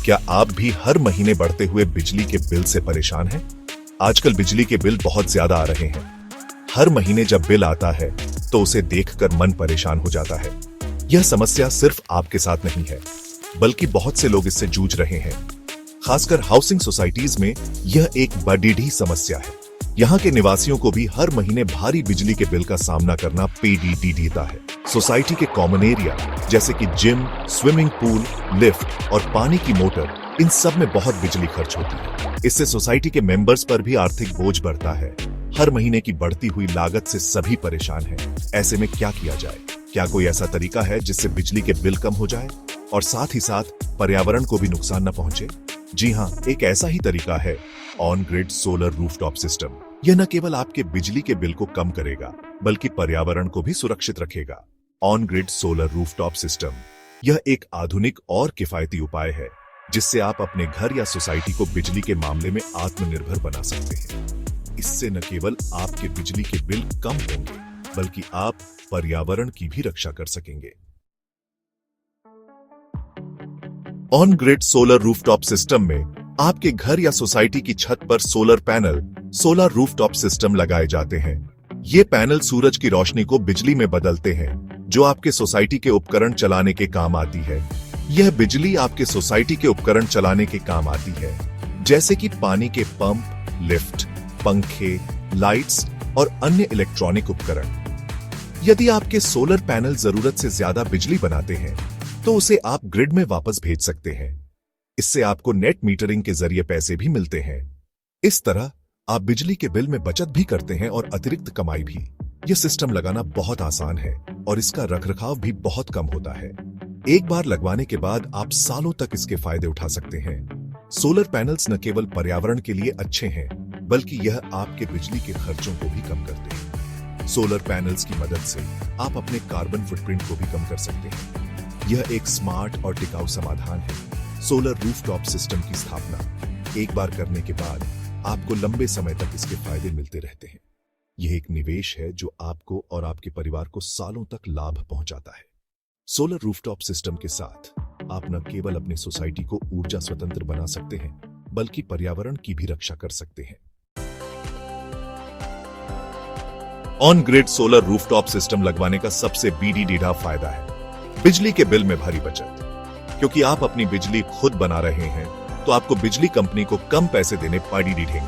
क्या आप भी हर महीने बढ़ते हुए बिजली के बिल से परेशान हैं? आजकल बिजली के बिल बहुत ज्यादा आ रहे हैं। हर महीने जब बिल आता है तो उसे देखकर मन परेशान हो जाता है। यह समस्या सिर्फ आपके साथ नहीं है, बल्कि बहुत से लोग इससे जूझ रहे हैं। खासकर हाउसिंग सोसाइटीज में यह एक बड़ी समस्या है। यहाँ के निवासियों को भी हर महीने भारी बिजली के बिल का सामना करना पड़ता है। सोसाइटी के कॉमन एरिया जैसे कि जिम, स्विमिंग पूल, लिफ्ट और पानी की मोटर, इन सब में बहुत बिजली खर्च होती है। इससे सोसाइटी के मेंबर्स पर भी आर्थिक बोझ बढ़ता है। हर महीने की बढ़ती हुई लागत से सभी परेशान हैं। ऐसे में क्या किया जाए? क्या कोई ऐसा तरीका है जिससे बिजली के बिल कम हो जाए और साथ ही साथ पर्यावरण को भी नुकसान न पहुंचे? जी हाँ, एक ऐसा ही तरीका है on grid solar rooftop system. यह न केवल आपके बिजली के बिल को कम करेगा, बल्कि पर्यावरण को भी सुरक्षित रखेगा। On grid solar rooftop system यह एक आधुनिक और किफायती उपाय है जिससे आप अपने घर या सोसाइटी को बिजली के मामले में आत्मनिर्भर बना सकते हैं। इससे न केवल आपके बिजली के बिल कम होंगे, बल्कि आप पर्यावरण की भी रक्षा कर सकेंगे। On grid solar rooftop system में आपके घर या सोसाइटी की छत पर solar panel, solar rooftop system लगाए जाते हैं। ये पैनल सूरज की रोशनी को बिजली में बदलते हैं, जो आपके सोसाइटी के उपकरण चलाने के काम आती है। यह बिजली आपके सोसाइटी के उपकरण चलाने के काम आती है, जैसे कि पानी के पंप, लिफ्ट, पंखे, लाइट्स और अन्य इलेक्ट्रॉनिक उपकरण। यदि आपके सोलर पैनल जरूरत से ज्यादा बिजली बनाते हैं, तो उसे आप ग्रिड में वापस भेज सकते हैं। इससे आपको नेट मीटरिंग के जरिए पैसे भी मिलते हैं। इस तरह आप बिजली के बिल में बचत भी करते हैं और अतिरिक्त कमाई भी। यह सिस्टम लगाना बहुत आसान है और इसका रखरखाव भी बहुत कम होता है। एक बार लगवाने के बाद आप सालों तक इसके फायदे उठा सकते हैं। सोलर पैनल्स न केवल पर्यावरण के लिए अच्छे हैं, बल्कि यह आपके बिजली के खर्चों को भी कम करते हैं। सोलर पैनल्स की मदद से आप अपने कार्बन फुटप्रिंट को भी कम कर सकते हैं। यह एक स्मार्ट और टिकाऊ समाधान है। सोलर रूफटॉप सिस्टम की स्थापना एक बार करने के बाद आपको लंबे समय तक इसके फायदे मिलते रहते हैं। यह एक निवेश है जो आपको और आपके परिवार को सालों तक लाभ पहुंचाता है। सोलर रूफटॉप सिस्टम के साथ आप न केवल अपनी सोसाइटी को ऊर्जा स्वतंत्र बना सकते हैं, बल्कि पर्यावरण की भी रक्षा कर सकते हैं। On grid solar rooftop system लगवाने का सबसे बड़ा फायदा है बिजली के बिल में भारी बचत। क्योंकि आप अपनी बिजली खुद बना रहे हैं, तो आपको बिजली कंपनी को कम पैसे देने पड़ेंगे।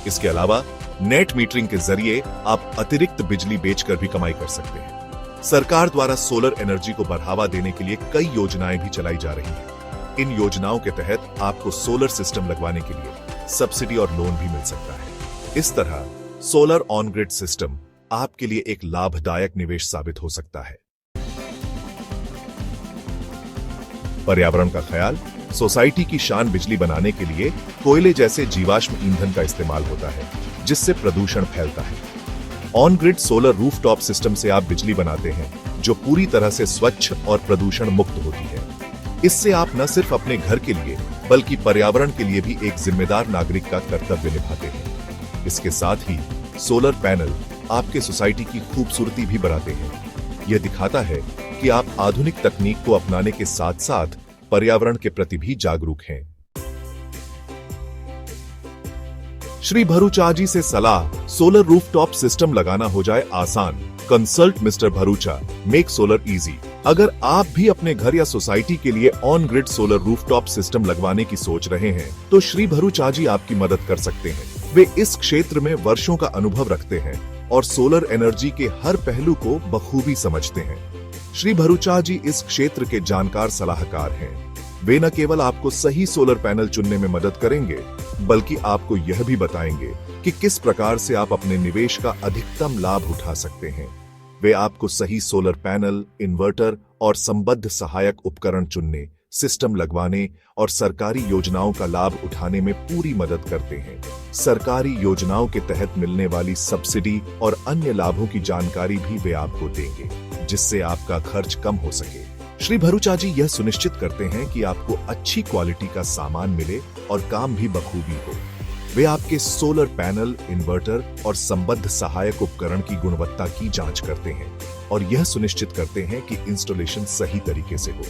इसके अलावा नेट मीटरिंग के जरिए आप अतिरिक्त बिजली बेचकर भी कमाई कर सकते हैं। सरकार द्वारा सोलर एनर्जी को बढ़ावा देने के लिए कई योजनाएं भी चलाई जा रही हैं। इन योजनाओं के तहत आपको सोलर सिस्टम लगवाने के लिए सब्सिडी और लोन भी मिल सकता है। इस तरह सोलर ऑन ग्रिड सिस्टम आपके लिए एक लाभदायक निवेश साबित हो सकता है। पर्यावरण का ख्याल, सोसाइटी की शान बिजली बनाने के लिए कोयले जैसे जीवाश्म ईंधन का इस्तेमाल होता है, जिससे प्रदूषण फैलता है। On grid solar rooftop system से आप बिजली बनाते हैं जो पूरी तरह से स्वच्छ और प्रदूषण मुक्त होती है। इससे आप न सिर्फ अपने घर के लिए, बल्कि पर्यावरण के लिए भी एक जिम्मेदार नागरिक का कर्तव्य निभाते हैं। इसके साथ ही सोलर पैनल आपके सोसाइटी की खूबसूरती भी बढ़ाते हैं। यह दिखाता है कि आप आधुनिक तकनीक को अपनाने के साथ साथ पर्यावरण के प्रति भी जागरूक हैं। श्री भरूचा जी से सलाह, सोलर रूफटॉप सिस्टम लगाना हो जाए आसान। Consult mister Bharucha, make solar easy. अगर आप भी अपने घर या सोसाइटी के लिए on grid solar rooftop system लगवाने की सोच रहे हैं, तो श्री भरूचा जी आपकी मदद कर सकते हैं। वे इस क्षेत्र में वर्षों का अनुभव रखते हैं और सोलर एनर्जी के हर पहलू को बखूबी समझते हैं। श्री भरूचा जी इस क्षेत्र के जानकार सलाहकार हैं। वे न केवल आपको सही सोलर पैनल चुनने में मदद करेंगे, बल्कि आपको यह भी बताएंगे कि किस प्रकार से आप अपने निवेश का अधिकतम लाभ उठा सकते हैं। वे आपको सही सोलर पैनल, इन्वर्टर और संबद्ध सहायक उपकरण चुनने, सिस्टम लगवाने और सरकारी योजनाओं का लाभ उठाने में पूरी मदद करते हैं। सरकारी योजनाओं के तहत मिलने वाली सब्सिडी और अन्य लाभों की जानकारी भी वे आपको देंगे, जिससे आपका खर्च कम हो सके। श्री भरूचा जी यह सुनिश्चित करते हैं कि आपको अच्छी क्वालिटी का सामान मिले और काम भी बखूबी हो। वे आपके सोलर पैनल, इन्वर्टर और संबद्ध सहायक उपकरण की गुणवत्ता की जांच करते हैं और यह सुनिश्चित करते हैं कि इंस्टॉलेशन सही तरीके से हो।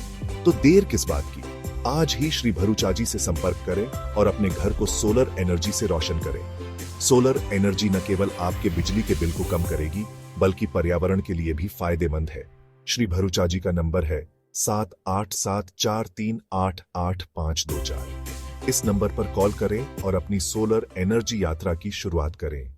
तो देर किस बात की, आज ही श्री भरूचाजी से संपर्क करें और अपने घर को सोलर एनर्जी से रोशन करें। सोलर एनर्जी न केवल आपके बिजली के बिल को कम करेगी, बल्कि पर्यावरण के लिए भी फायदेमंद है। श्री भरूचाजी का नंबर है 7874388524। इस नंबर पर कॉल करें और अपनी सोलर एनर्जी यात्रा की शुरुआत करें।